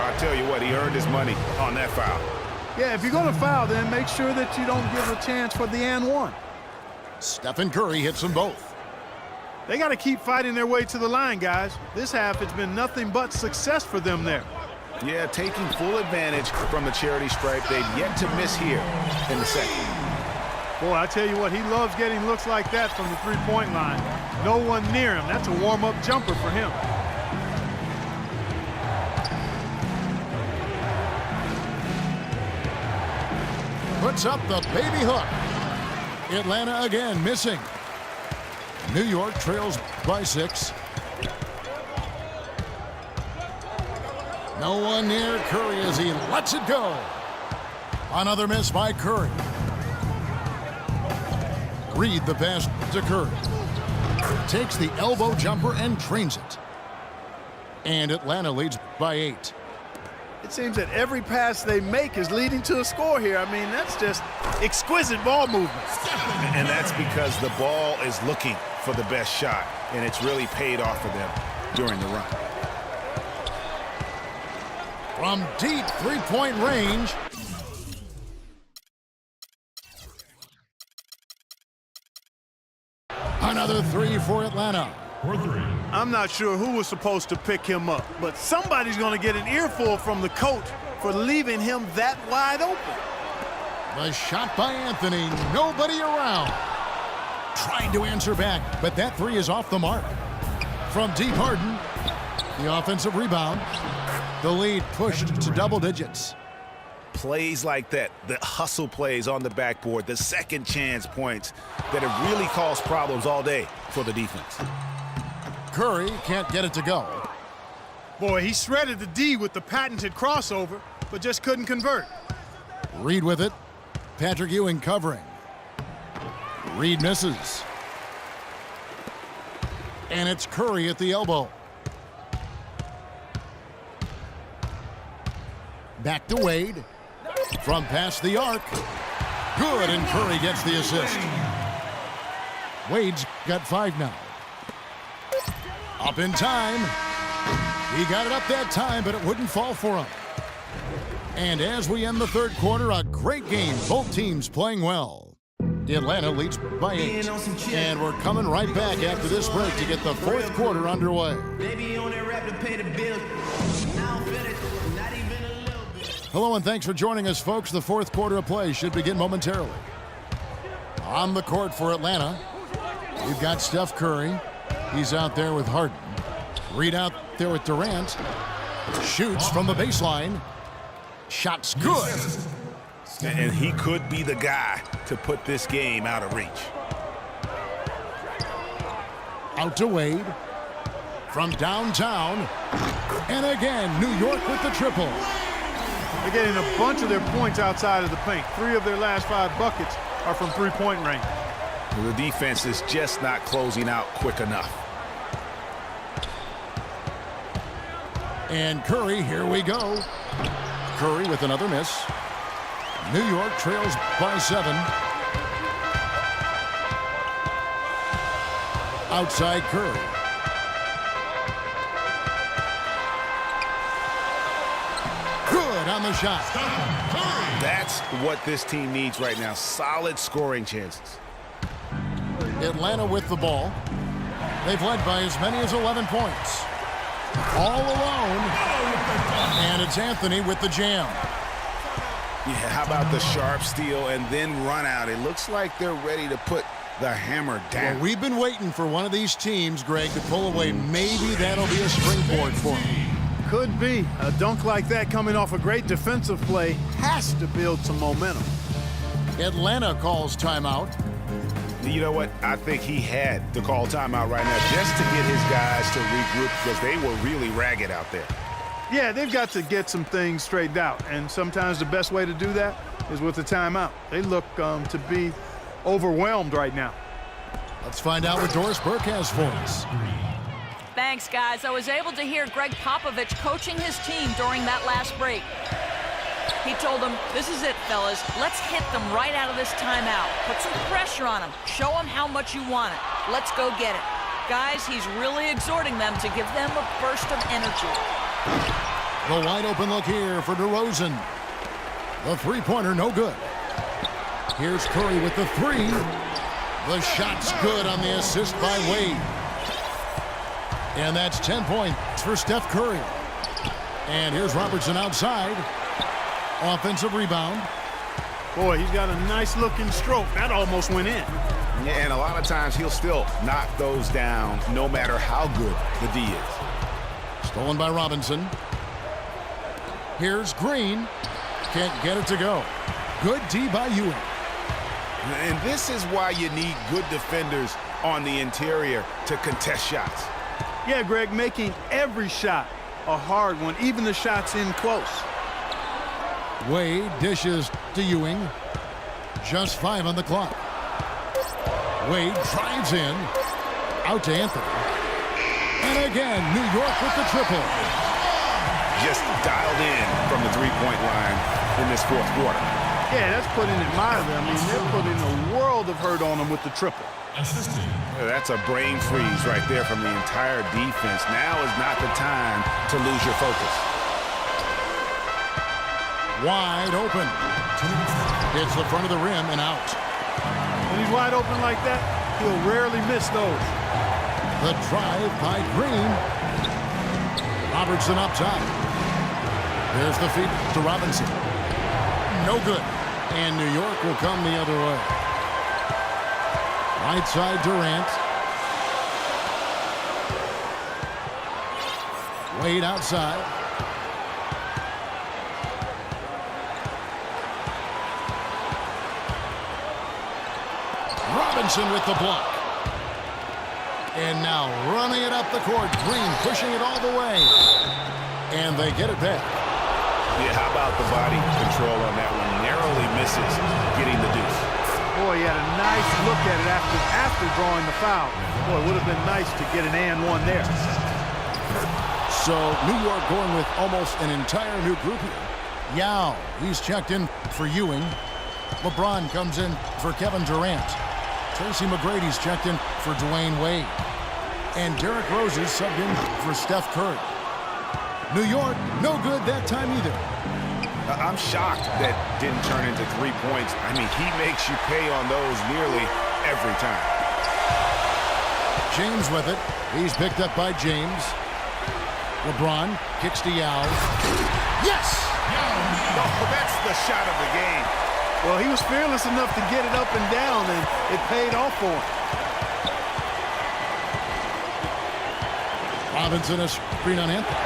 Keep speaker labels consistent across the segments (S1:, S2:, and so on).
S1: I tell you what, he earned his money on that foul.
S2: Yeah, if you're going to foul, then make sure that you don't give a chance for the and one.
S3: Stephen Curry hits them both.
S2: They got to keep fighting their way to the line, guys. This half, it's been nothing but success for them there.
S1: Yeah, taking full advantage from the charity stripe. They've yet to miss here in the second.
S2: Boy, I tell you what, he loves getting looks like that from the three-point line. No one near him. That's a warm-up jumper for him.
S3: Puts up the baby hook. Atlanta again missing. New York trails by 6. No one near Curry as he lets it go. Another miss by Curry. Reed the pass to Curry. Takes the elbow jumper and drains it. And Atlanta leads by 8.
S2: It seems that every pass they make is leading to a score here. I mean, that's just exquisite ball movement.
S1: And that's because the ball is looking for the best shot, and it's really paid off for them during the run.
S3: From deep three-point range. Another 3 for Atlanta.
S2: I'm not sure who was supposed to pick him up, but somebody's going to get an earful from the coach for leaving him that wide open.
S3: The shot by Anthony, nobody around. Trying to answer back, but that 3 is off the mark. From deep, Harden, the offensive rebound. The lead pushed to double digits.
S1: Plays like that, the hustle plays on the backboard, the second chance points that have really caused problems all day for the defense.
S3: Curry can't get it to go.
S2: Boy, he shredded the D with the patented crossover, but just couldn't convert.
S3: Reed with it. Patrick Ewing covering. Reed misses. And it's Curry at the elbow. Back to Wade. From past the arc. Good, and Curry gets the assist. Wade's got 5 now. Up in time. He got it up that time, but it wouldn't fall for him. And as we end the third quarter, a great game. Both teams playing well. Atlanta leads by 8. And we're coming right back after this break to get the fourth quarter underway. Hello and thanks for joining us, folks. The fourth quarter of play should begin momentarily. On the court for Atlanta, we've got Steph Curry. He's out there with Harden. Reed out there with Durant. Shoots from the baseline. Shot's good.
S1: And he could be the guy to put this game out of reach.
S3: Out to Wade. From downtown. And again, New York with the triple.
S2: They're getting a bunch of their points outside of the paint. 3 of their last 5 buckets are from three-point range.
S1: The defense is just not closing out quick enough.
S3: And Curry, here we go. Curry with another miss. New York trails by 7. Outside Curry. Good on the shot.
S1: That's what this team needs right now. Solid scoring chances.
S3: Atlanta with the ball. They've led by as many as 11 points. All alone. And it's Anthony with the jam.
S1: Yeah, how about the sharp steal and then run out? It looks like they're ready to put the hammer down.
S3: Well, we've been waiting for one of these teams, Greg, to pull away. Maybe that'll be a springboard for them.
S2: Could be. A dunk like that coming off a great defensive play has to build some momentum.
S3: Atlanta calls timeout.
S1: You know what? I think he had to call timeout right now just to get his guys to regroup because they were really ragged out there.
S2: Yeah, they've got to get some things straightened out, and sometimes the best way to do that is with a timeout. They look to be overwhelmed right now.
S3: Let's find out what Doris Burke has for us.
S4: Thanks, guys. I was able to hear Greg Popovich coaching his team during that last break. He told them, this is it, fellas. Let's hit them right out of this timeout. Put some pressure on them. Show them how much you want it. Let's go get it. Guys, he's really exhorting them to give them a burst of energy.
S3: The wide open look here for DeRozan. The three-pointer, no good. Here's Curry with the three. The shot's good on the assist by Wade. And that's 10 points for Steph Curry. And here's Robertson outside. Offensive rebound.
S2: Boy, he's got a nice-looking stroke. That almost went in.
S1: Yeah, and a lot of times he'll still knock those down no matter how good the D is.
S3: Stolen by Robinson. Here's Green. Can't get it to go. Good D by Ewing.
S1: And this is why you need good defenders on the interior to contest shots.
S2: Yeah, Greg, making every shot a hard one, even the shots in close.
S3: Wade dishes to Ewing. Just 5 on the clock. Wade drives in. Out to Anthony. And again, New York with the triple.
S1: Just dialed in from the three-point line in this fourth quarter.
S2: Yeah, that's putting it mildly. I mean, they're putting a world of hurt on him with the triple.
S1: Yeah, that's a brain freeze right there from the entire defense. Now is not the time to lose your focus.
S3: Wide open. Hits the front of the rim and out.
S2: When he's wide open like that, he'll rarely miss those.
S3: The drive by Green. Robertson up top. There's the feed to Robinson. No good. And New York will come the other way. Right side Durant. Wade outside. Robinson with the block. And now running it up the court. Green pushing it all the way. And they get it back.
S1: Yeah, how about the body control on that one? Narrowly misses getting the deuce.
S2: Boy, he had a nice look at it after drawing the foul. Boy, it would have been nice to get an and one there.
S3: So New York going with almost an entire new group here. Yao, he's checked in for Ewing. LeBron comes in for Kevin Durant. Tracy McGrady's checked in for Dwayne Wade. And Derrick Rose is subbed in for Steph Curry. New York, no good that time either.
S1: I'm shocked that didn't turn into 3 points. I mean, he makes you pay on those nearly every time.
S3: James with it. He's picked up by James. LeBron kicks to Yao. Yes!
S1: Oh, that's the shot of the game.
S2: Well, he was fearless enough to get it up and down, and it paid off for him.
S3: Robinson a screen on Anthony.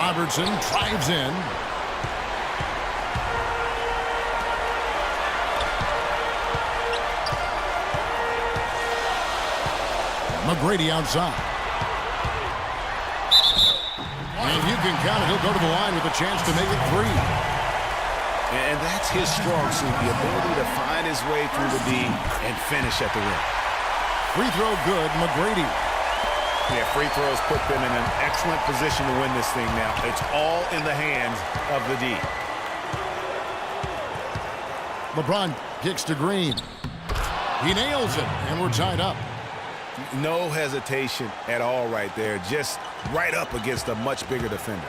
S3: Robertson drives in. McGrady outside. And you can count it. He'll go to the line with a chance to make it 3.
S1: And that's his strong suit, the ability to find his way through the D and finish at the rim.
S3: Free throw good, McGrady.
S1: Yeah, free throws put them in an excellent position to win this thing now. It's all in the hands of the D.
S3: LeBron kicks to Green. He nails it, and we're tied up.
S1: No hesitation at all right there. Just right up against a much bigger defender.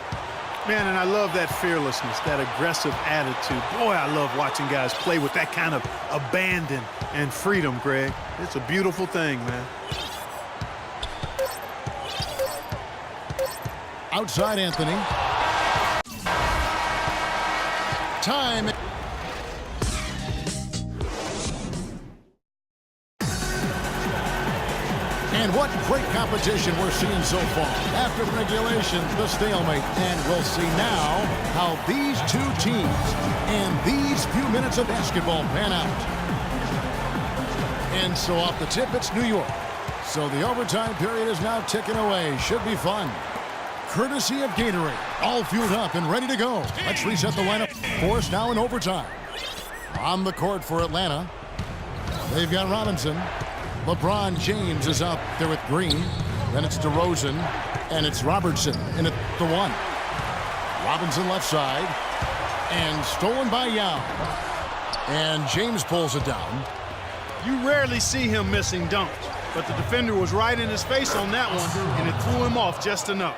S2: Man, and I love that fearlessness, that aggressive attitude. Boy, I love watching guys play with that kind of abandon and freedom, Greg. It's a beautiful thing, man.
S3: Outside Anthony. Time. And what great competition we're seeing so far. After regulation, the stalemate. And we'll see now how these two teams and these few minutes of basketball pan out. And so off the tip, it's New York. So the overtime period is now ticking away. Should be fun. Courtesy of Gatorade. All fueled up and ready to go. Let's reset the lineup for us now in overtime. On the court for Atlanta, they've got Robinson. LeBron James is out there with Green. Then it's DeRozan, and it's Robertson in at the 1. Robinson left side, and stolen by Yao. And James pulls it down.
S2: You rarely see him missing dunks, but the defender was right in his face on that one, and it threw him off just enough.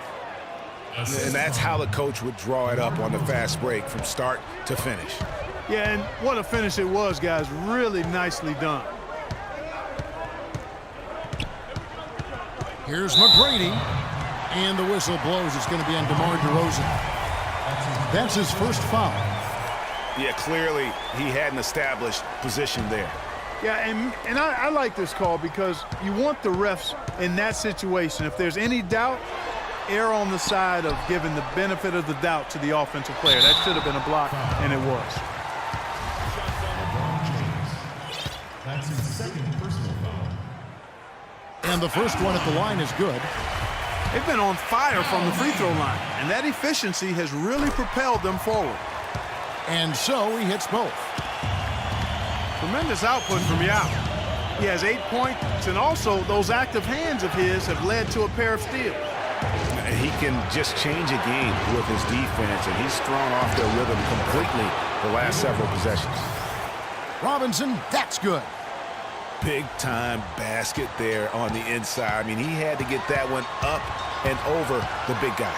S1: And that's how the coach would draw it up on the fast break from start to finish.
S2: Yeah, and what a finish it was, guys. Really nicely done.
S3: Here's McGrady, and the whistle blows. It's going to be on DeMar DeRozan. That's his first foul.
S1: Yeah, clearly he had an established position there.
S2: Yeah, and I like this call because you want the refs in that situation. If there's any doubt, err on the side of giving the benefit of the doubt to the offensive player. That should have been a block, and it was.
S5: That's his second personal foul.
S3: And the first one at the line is good.
S2: They've been on fire from the free throw line, and that efficiency has really propelled them forward.
S3: And so he hits both.
S2: Tremendous output from Yao. He has 8 points, and also those active hands of his have led to a pair of steals.
S1: He can just change a game with his defense, and he's thrown off their rhythm completely the last several possessions.
S3: Robinson, that's good.
S1: Big-time basket there on the inside. I mean, he had to get that one up and over the big guy.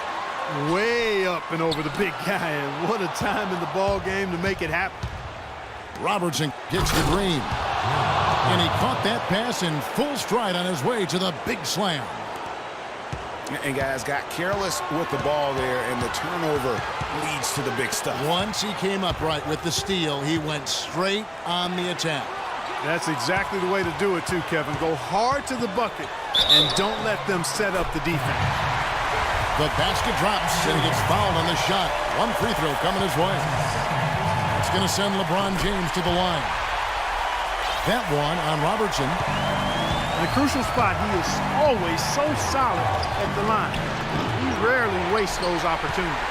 S2: Way up and over the big guy, and what a time in the ball game to make it happen.
S3: Robertson gets the green. And he caught that pass in full stride on his way to the big slam.
S1: And guys got careless with the ball there, and the turnover leads to the big stuff.
S3: Once he came upright with the steal, he went straight on the attack.
S2: That's exactly the way to do it too, Kevin. Go hard to the bucket and don't let them set up the defense.
S3: The basket drops, and he gets fouled on the shot. One free throw coming his way. It's going to send LeBron James to the line. That one on Robertson.
S2: In a crucial spot, he is always so solid at the line. He rarely wastes those opportunities.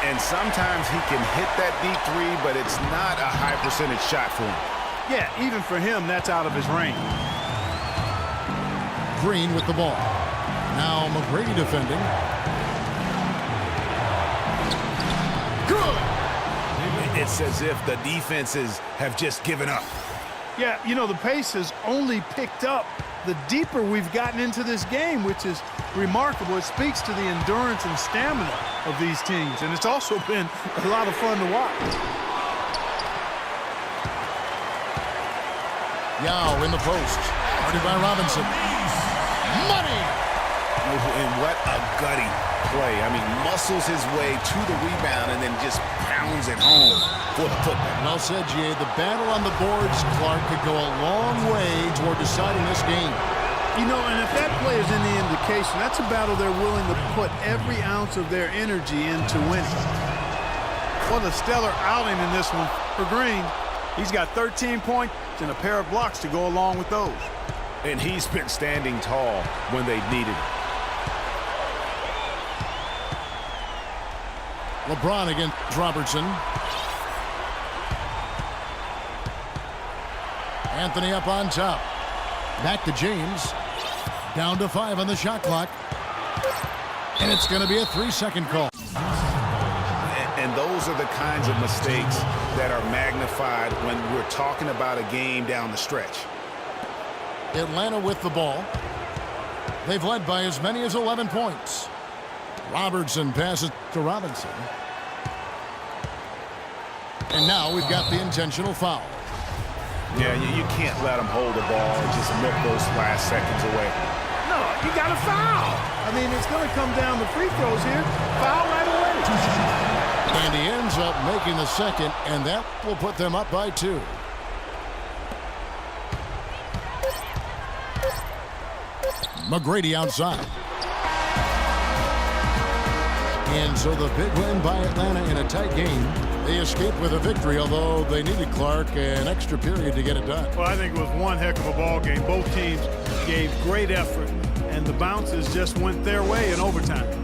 S1: And sometimes he can hit that deep three, but it's not a high percentage shot for him.
S2: Yeah, even for him, that's out of his range.
S3: Green with the ball. Now McGrady defending.
S1: Good! It's as if the defenses have just given up.
S2: Yeah, you know, the pace has only picked up the deeper we've gotten into this game, which is remarkable. It speaks to the endurance and stamina of these teams, and it's also been a lot of fun to watch.
S3: Yao in the post. Guarded by Robinson. Money!
S1: And what a gutty play. I mean, muscles his way to the rebound and then just pounds it home for the putback.
S3: Well said, G.A. The battle on the boards, Clark, could go a long way toward deciding this game.
S2: You know, and if that play is any indication, that's a battle they're willing to put every ounce of their energy into winning. What a stellar outing in this one for Green. He's got 13 points and a pair of blocks to go along with those.
S1: And he's been standing tall when they needed it.
S3: LeBron against Robertson. Anthony up on top. Back to James. Down to 5 on the shot clock. And it's going to be a 3-second call.
S1: And those are the kinds of mistakes that are magnified when we're talking about a game down the stretch.
S3: Atlanta with the ball. They've led by as many as 11 points. Robertson passes to Robinson. And now we've got the intentional foul.
S1: Yeah, you can't let them hold the ball and just milk those last seconds away.
S2: No, you got to foul. I mean, it's going to come down to free throws here. Foul right away.
S3: And he ends up making the second, and that will put them up by 2. McGrady outside. And so the big win by Atlanta in a tight game. They escaped with a victory, although they needed Clark an extra period to get it done.
S2: Well, I think it was one heck of a ball game. Both teams gave great effort, and the bounces just went their way in overtime.